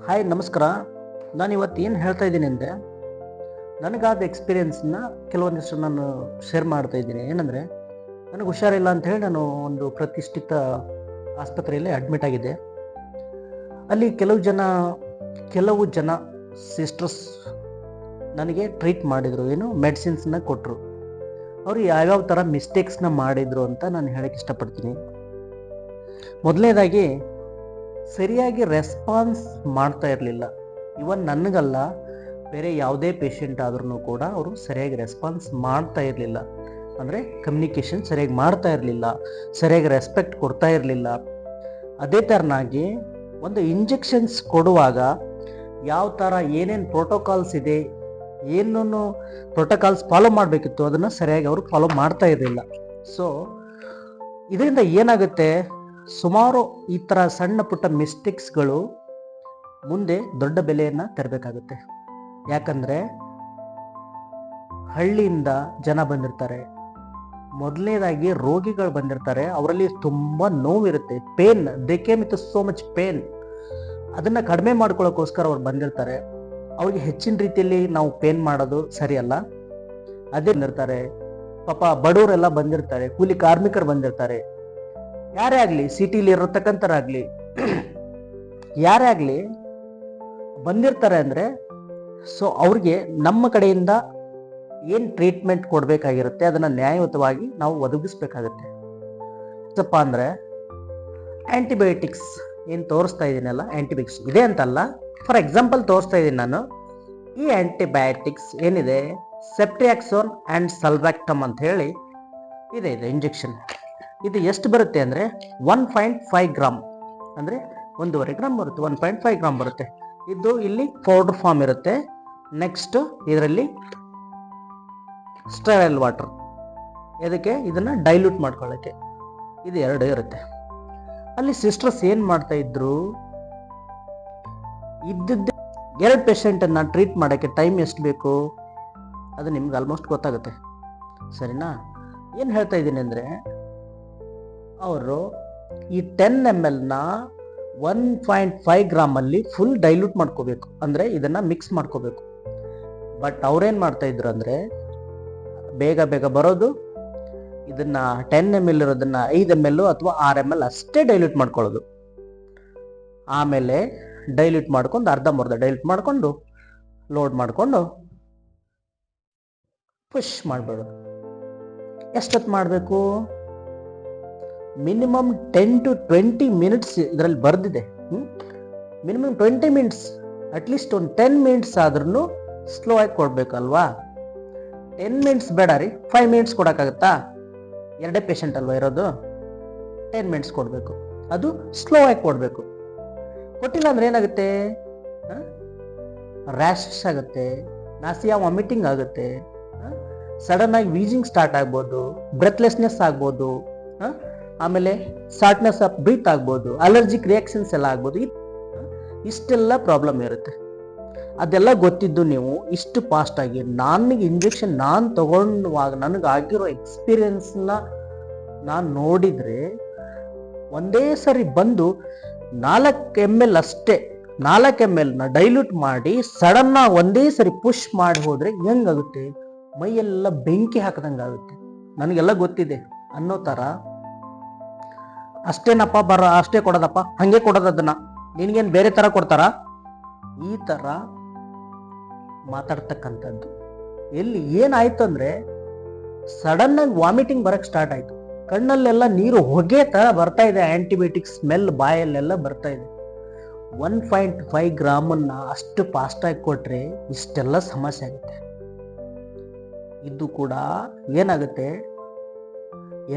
Hi ನಮಸ್ಕಾರ. ನಾನು ಇವತ್ತು ಏನು ಹೇಳ್ತಾ ಇದ್ದೀನಿ ಅಂದರೆ, ನನಗಾದ ಎಕ್ಸ್ಪೀರಿಯೆನ್ಸ್ನ ಕೆಲವೊಂದಿಷ್ಟು ನಾನು ಶೇರ್ ಮಾಡ್ತಾ ಇದ್ದೀನಿ. ಏನಂದರೆ, ನನಗೆ ಹುಷಾರಿಲ್ಲ ಅಂಥೇಳಿ ನಾನು ಒಂದು ಪ್ರತಿಷ್ಠಿತ ಆಸ್ಪತ್ರೆಯಲ್ಲಿ ಅಡ್ಮಿಟ್ ಆಗಿದ್ದೆ. ಅಲ್ಲಿ ಕೆಲವು ಜನ ಸಿಸ್ಟರ್ಸ್ ನನಗೆ ಟ್ರೀಟ್ ಮಾಡಿದರು, ಮೆಡಿಸಿನ್ಸ್ನ ಕೊಟ್ಟರು. ಅವರು ಯಾವ್ಯಾವ ಥರ ಮಿಸ್ಟೇಕ್ಸ್ನ ಮಾಡಿದರು ಅಂತ ನಾನು ಹೇಳಕ್ಕೆ ಇಷ್ಟಪಡ್ತೀನಿ. ಮೊದಲನೇದಾಗಿ, ಸರಿಯಾಗಿ ರೆಸ್ಪಾನ್ಸ್ ಮಾಡ್ತಾ ಇರಲಿಲ್ಲ. ಇವನ್ ನನಗಲ್ಲ, ಬೇರೆ ಯಾವುದೇ ಪೇಷಂಟ್ ಆದ್ರೂ ಕೂಡ ಅವರು ಸರಿಯಾಗಿ ರೆಸ್ಪಾನ್ಸ್ ಮಾಡ್ತಾ ಇರಲಿಲ್ಲ. ಅಂದರೆ ಕಮ್ಯುನಿಕೇಷನ್ ಸರಿಯಾಗಿ ಮಾಡ್ತಾ ಇರಲಿಲ್ಲ, ಸರಿಯಾಗಿ ರೆಸ್ಪೆಕ್ಟ್ ಕೊಡ್ತಾ ಇರಲಿಲ್ಲ. ಅದೇ ಥರನಾಗಿ ಒಂದು ಇಂಜೆಕ್ಷನ್ಸ್ ಕೊಡುವಾಗ ಯಾವ ಥರ ಏನೇನು ಪ್ರೋಟೋಕಾಲ್ಸ್ ಇದೆ, ಏನನ್ನು ಪ್ರೋಟೋಕಾಲ್ಸ್ ಫಾಲೋ ಮಾಡಬೇಕಿತ್ತು ಅದನ್ನು ಸರಿಯಾಗಿ ಅವರು ಫಾಲೋ ಮಾಡ್ತಾ ಇರಲಿಲ್ಲ. ಸೊ ಇದರಿಂದ ಏನಾಗುತ್ತೆ, ಸುಮಾರು ಈ ಥರ ಸಣ್ಣ ಪುಟ್ಟ ಮಿಸ್ಟೇಕ್ಸ್ಗಳು ಮುಂದೆ ದೊಡ್ಡ ಬೆಲೆಯನ್ನು ತರಬೇಕಾಗುತ್ತೆ. ಯಾಕಂದರೆ ಹಳ್ಳಿಯಿಂದ ಜನ ಬಂದಿರ್ತಾರೆ, ಮೊದಲನೇದಾಗಿ ರೋಗಿಗಳು ಬಂದಿರ್ತಾರೆ, ಅವರಲ್ಲಿ ತುಂಬ ನೋವಿರುತ್ತೆ, pain, they came with so much pain. ಅದನ್ನು ಕಡಿಮೆ ಮಾಡ್ಕೊಳ್ಳೋಕ್ಕೋಸ್ಕರ ಅವ್ರು ಬಂದಿರ್ತಾರೆ. ಅವ್ರಿಗೆ ಹೆಚ್ಚಿನ ರೀತಿಯಲ್ಲಿ ನಾವು ಪೇನ್ ಮಾಡೋದು ಸರಿಯಲ್ಲ. ಅದೇ ಬಂದಿರ್ತಾರೆ, ಪಾಪ ಬಡವರೆಲ್ಲ ಬಂದಿರ್ತಾರೆ, ಕೂಲಿ ಕಾರ್ಮಿಕರು ಬಂದಿರ್ತಾರೆ, ಯಾರೇ ಆಗಲಿ, ಸಿಟಿಲಿ ಇರತಕ್ಕಂಥರಾಗಲಿ ಯಾರೇ ಆಗಲಿ ಬಂದಿರ್ತಾರೆ ಅಂದರೆ, ಸೊ ಅವ್ರಿಗೆ ನಮ್ಮ ಕಡೆಯಿಂದ ಏನು ಟ್ರೀಟ್ಮೆಂಟ್ ಕೊಡಬೇಕಾಗಿರುತ್ತೆ ಅದನ್ನು ನ್ಯಾಯಯುತವಾಗಿ ನಾವು ಒದಗಿಸ್ಬೇಕಾಗುತ್ತೆ. ಸ್ವಲ್ಪ ಅಂದರೆ ಆ್ಯಂಟಿಬಯೋಟಿಕ್ಸ್ ಏನು ತೋರಿಸ್ತಾ ಇದ್ದೀನಲ್ಲ, ಆ್ಯಂಟಿಬಯೋಟಿಕ್ಸ್ ಇದೆ ಅಂತಲ್ಲ, ಫಾರ್ ಎಕ್ಸಾಂಪಲ್ ತೋರಿಸ್ತಾ ಇದ್ದೀನಿ ನಾನು. ಈ ಆ್ಯಂಟಿಬಯೋಟಿಕ್ಸ್ ಏನಿದೆ, ಸೆಫ್ಟ್ರಿಯಾಕ್ಸೋನ್ ಆ್ಯಂಡ್ ಸಲ್ಬ್ಯಾಕ್ಟಮ್ ಅಂತ ಹೇಳಿ ಇದೆ ಇಂಜೆಕ್ಷನ್. ಇದು ಎಷ್ಟು ಬರುತ್ತೆ ಅಂದರೆ 1.5 ಗ್ರಾಮ್, ಅಂದರೆ 1.5 ಗ್ರಾಮ್ ಬರುತ್ತೆ, 1.5 ಗ್ರಾಮ್ ಬರುತ್ತೆ. ಇದು ಇಲ್ಲಿ ಪೌಡರ್ ಫಾರ್ಮ್ ಇರುತ್ತೆ. ನೆಕ್ಸ್ಟ್ ಇದರಲ್ಲಿ ಸ್ಟೆರೈಲ್ ವಾಟರ್, ಇದಕ್ಕೆ ಇದನ್ನು ಡೈಲ್ಯೂಟ್ ಮಾಡ್ಕೊಳ್ಳೋಕ್ಕೆ, ಇದು ಎರಡು ಇರುತ್ತೆ. ಅಲ್ಲಿ ಸಿಸ್ಟರ್ಸ್ ಏನು ಮಾಡ್ತಾ ಇದ್ರು, ಇದ್ದಿದ್ದ 2 ಪೇಷಂಟನ್ನು ಟ್ರೀಟ್ ಮಾಡೋಕ್ಕೆ ಟೈಮ್ ಎಷ್ಟು ಬೇಕು ಅದು ನಿಮ್ಗೆ ಆಲ್ಮೋಸ್ಟ್ ಗೊತ್ತಾಗುತ್ತೆ, ಸರಿನಾ? ಏನು ಹೇಳ್ತಾ ಇದ್ದೀನಿ ಅಂದರೆ, ಅವರು ಈ 10 ml 1.5 ಗ್ರಾಮಲ್ಲಿ ಫುಲ್ ಡೈಲ್ಯೂಟ್ ಮಾಡ್ಕೋಬೇಕು, ಅಂದರೆ ಇದನ್ನು ಮಿಕ್ಸ್ ಮಾಡ್ಕೋಬೇಕು. ಬಟ್ ಅವ್ರೇನು ಮಾಡ್ತಾ ಇದ್ರು ಅಂದರೆ, ಬೇಗ ಬೇಗ ಬರೋದು, ಇದನ್ನು 10 ml ಇರೋದನ್ನು 5 ml ಅಥವಾ 6 ml ಅಷ್ಟೇ ಡೈಲ್ಯೂಟ್ ಮಾಡ್ಕೊಳ್ಳೋದು. ಆಮೇಲೆ ಡೈಲ್ಯೂಟ್ ಮಾಡ್ಕೊಂಡು ಅರ್ಧಂಬರ್ಧ ಡೈಲ್ಯೂಟ್ ಮಾಡಿಕೊಂಡು ಲೋಡ್ ಮಾಡಿಕೊಂಡು ಪುಷ್ ಮಾಡಬೇಡೋದು. ಎಷ್ಟೊತ್ತು ಮಾಡಬೇಕು? ಮಿನಿಮಮ್ 10 to 20 ಮಿನಿಟ್ಸ್ ಇದರಲ್ಲಿ ಬರೆದಿದೆ. ಮಿನಿಮಮ್ 20 ಮಿನಿಟ್ಸ್, ಅಟ್ಲೀಸ್ಟ್ ಒಂದು 10 ಮಿನಿಟ್ಸ್ ಆದ್ರೂ ಸ್ಲೋ ಆಗಿ ಕೊಡ್ಬೇಕಲ್ವಾ? 10 ಮಿನಿಟ್ಸ್ ಬೇಡ ರೀ, 5 ಮಿನಿಟ್ಸ್ ಕೊಡೋಕ್ಕಾಗತ್ತಾ? 2 ಪೇಷಂಟ್ ಅಲ್ವಾ ಇರೋದು, 10 ಮಿನಿಟ್ಸ್ ಕೊಡಬೇಕು, ಅದು ಸ್ಲೋ ಆಗಿ ಕೊಡಬೇಕು. ಕೊಟ್ಟಿಲ್ಲ ಅಂದ್ರೆ ಏನಾಗುತ್ತೆ, ರ್ಯಾಶಸ್ ಆಗುತ್ತೆ, ನಾಸಿಯಾ ವಾಮಿಟಿಂಗ್ ಆಗುತ್ತೆ, ಸಡನ್ ಆಗಿ ವೀಜಿಂಗ್ ಸ್ಟಾರ್ಟ್ ಆಗ್ಬೋದು, ಬ್ರೆತ್ಲೆಸ್ನೆಸ್ ಆಗ್ಬೋದು, ಆಮೇಲೆ ಶಾರ್ಟ್ನೆಸ್ ಆಫ್ ಬ್ರೀತ್ ಆಗ್ಬೋದು, ಅಲರ್ಜಿಕ್ ರಿಯಾಕ್ಷನ್ಸ್ ಎಲ್ಲ ಆಗ್ಬೋದು. ಇಷ್ಟೆಲ್ಲ ಪ್ರಾಬ್ಲಮ್ ಇರುತ್ತೆ. ಅದೆಲ್ಲ ಗೊತ್ತಿದ್ದು ನೀವು ಇಷ್ಟು ಫಾಸ್ಟಾಗಿ ನನಗೆ ಇಂಜೆಕ್ಷನ್ ನಾನು ತಗೊಂಡವಾಗ ನನಗಾಗಿರೋ ಎಕ್ಸ್ಪೀರಿಯನ್ಸ್ನ ನಾನು ನೋಡಿದರೆ, ಒಂದೇ ಸರಿ ಬಂದು 4 ml ಅಷ್ಟೇ, 4 ml ಡೈಲ್ಯೂಟ್ ಮಾಡಿ ಸಡನ್ನಾಗಿ ಒಂದೇ ಸರಿ ಪುಷ್ ಮಾಡಿ ಹೋದರೆ ಹೆಂಗಾಗುತ್ತೆ? ಮೈಯೆಲ್ಲ ಬೆಂಕಿ ಹಾಕದಂಗೆ ಆಗುತ್ತೆ. ನನಗೆಲ್ಲ ಗೊತ್ತಿದೆ ಅನ್ನೋ ಥರ, ಅಷ್ಟೇನಪ್ಪ ಅಷ್ಟೇ ಕೊಡೋದಪ್ಪ, ಹಂಗೆ ಕೊಡೋದು, ಅದನ್ನ ನಿನಗೇನು ಬೇರೆ ಥರ ಕೊಡ್ತಾರ? ಈ ಥರ ಮಾತಾಡ್ತಕ್ಕಂಥದ್ದು. ಎಲ್ಲಿ ಏನಾಯ್ತು ಅಂದರೆ, ಸಡನ್ನಾಗಿ ವಾಮಿಟಿಂಗ್ ಬರೋಕ್ಕೆ ಸ್ಟಾರ್ಟ್ ಆಯಿತು, ಕಣ್ಣಲ್ಲೆಲ್ಲ ನೀರು ಹೊಗೆ ಥರ ಬರ್ತಾ ಇದೆ, ಆ್ಯಂಟಿಬಯೋಟಿಕ್ ಸ್ಮೆಲ್ ಬಾಯಲ್ಲೆಲ್ಲ ಬರ್ತಾ ಇದೆ. 1.5 ಗ್ರಾಮನ್ನು ಅಷ್ಟು ಫಾಸ್ಟಾಗಿ ಕೊಟ್ಟರೆ ಇಷ್ಟೆಲ್ಲ ಸಮಸ್ಯೆ ಆಗುತ್ತೆ. ಇದು ಕೂಡ ಏನಾಗುತ್ತೆ,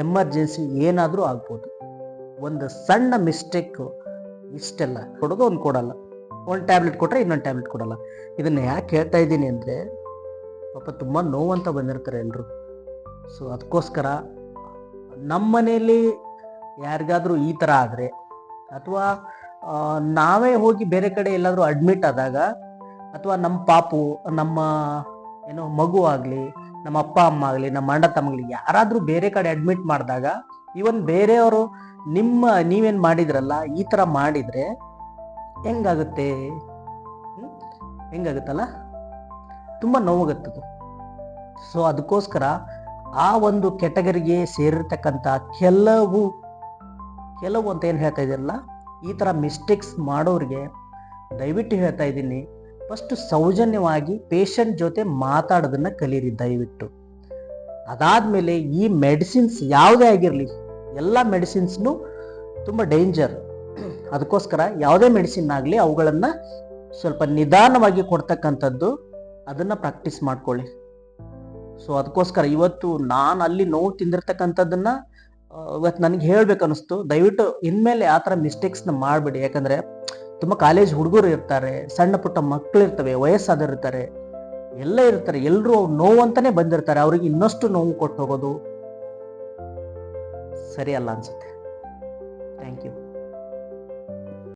ಎಮರ್ಜೆನ್ಸಿ ಏನಾದರೂ ಆಗ್ಬೋದು. ಒಂದು ಸಣ್ಣ ಮಿಸ್ಟೇಕು ಇಷ್ಟೆಲ್ಲ ಕೊಡೋದು, ಒಂದು ಕೊಡಲ್ಲ, ಒಂದು ಟ್ಯಾಬ್ಲೆಟ್ ಕೊಟ್ಟರೆ ಇನ್ನೊಂದು ಟ್ಯಾಬ್ಲೆಟ್ ಕೊಡಲ್ಲ. ಇದನ್ನು ಯಾಕೆ ಹೇಳ್ತಾ ಇದ್ದೀನಿ ಅಂದರೆ, ಪಾಪ ತುಂಬ ನೋವಂತ ಬಂದಿರ್ತಾರೆ ಎಲ್ಲರೂ. ಸೊ ಅದಕ್ಕೋಸ್ಕರ ನಮ್ಮ ಮನೆಯಲ್ಲಿ ಯಾರಿಗಾದರೂ ಈ ಥರ ಆದರೆ, ಅಥವಾ ನಾವೇ ಹೋಗಿ ಬೇರೆ ಕಡೆ ಎಲ್ಲಾದರೂ ಅಡ್ಮಿಟ್ ಆದಾಗ, ಅಥವಾ ನಮ್ಮ ಪಾಪು, ನಮ್ಮ ಮಗು ಆಗಲಿ, ನಮ್ಮ ಅಪ್ಪ ಅಮ್ಮ ಆಗಲಿ, ನಮ್ಮ ಅಣ್ಣ ತಮ್ಮಗಲಿ ಯಾರಾದರೂ ಬೇರೆ ಕಡೆ ಅಡ್ಮಿಟ್ ಮಾಡಿದಾಗ, ಇವನ್ ಬೇರೆಯವರು ನೀವೇನು ಮಾಡಿದ್ರಲ್ಲ ಈ ಥರ ಮಾಡಿದರೆ ಹೆಂಗಾಗುತ್ತೆ? ಹೆಂಗಾಗುತ್ತಲ್ಲ, ತುಂಬ ನೋವಾಗುತ್ತದು. ಸೊ ಅದಕ್ಕೋಸ್ಕರ ಆ ಒಂದು ಕೆಟಗರಿಗೆ ಸೇರಿರ್ತಕ್ಕಂಥ ಕೆಲವು ಅಂತ ಏನು ಹೇಳ್ತಾ ಇದ್ದೀರಲ್ಲ, ಈ ಥರ ಮಿಸ್ಟೇಕ್ಸ್ ಮಾಡೋರಿಗೆ ದಯವಿಟ್ಟು ಹೇಳ್ತಾ ಇದ್ದೀನಿ, ಫಸ್ಟ್ ಸೌಜನ್ಯವಾಗಿ ಪೇಷಂಟ್ ಜೊತೆ ಮಾತಾಡೋದನ್ನು ಕಲೀರಿ ದಯವಿಟ್ಟು. ಅದಾದಮೇಲೆ ಈ ಮೆಡಿಸಿನ್ಸ್ ಯಾವುದೇ ಆಗಿರಲಿ, ಎಲ್ಲ ಮೆಡಿಸಿನ್ಸ್ನು ತುಂಬ ಡೇಂಜರ್. ಅದಕ್ಕೋಸ್ಕರ ಯಾವುದೇ ಮೆಡಿಸಿನ್ ಆಗಲಿ ಅವುಗಳನ್ನು ಸ್ವಲ್ಪ ನಿಧಾನವಾಗಿ ಕೊಡ್ತಕ್ಕಂಥದ್ದು, ಅದನ್ನು ಪ್ರಾಕ್ಟೀಸ್ ಮಾಡ್ಕೊಳ್ಳಿ. ಸೊ ಅದಕ್ಕೋಸ್ಕರ ಇವತ್ತು ನಾನು ಅಲ್ಲಿ ನೋವು ತಿಂದಿರ್ತಕ್ಕಂಥದ್ದನ್ನು ಇವತ್ತು ನನಗೆ ಹೇಳ್ಬೇಕು ಅನ್ನಿಸ್ತು. ದಯವಿಟ್ಟು ಇನ್ಮೇಲೆ ಆ ಥರ ಮಿಸ್ಟೇಕ್ಸ್ನ ಮಾಡಬೇಡಿ. ಯಾಕಂದರೆ ತುಂಬ ಕಾಲೇಜ್ ಹುಡುಗರು ಇರ್ತಾರೆ, ಸಣ್ಣ ಪುಟ್ಟ ಮಕ್ಕಳು ಇರ್ತವೆ, ವಯಸ್ಸಾದವರು ಇರ್ತಾರೆ, ಎಲ್ಲ ಇರ್ತಾರೆ. ಎಲ್ಲರೂ ನೋವು ಅಂತಾನೆ ಬಂದಿರ್ತಾರೆ. ಅವ್ರಿಗೆ ಇನ್ನಷ್ಟು ನೋವು ಕೊಟ್ಟು ಹೋಗೋದು ಸರಿ ಅಲ್ಲ ಅನ್ಸುತ್ತೆ.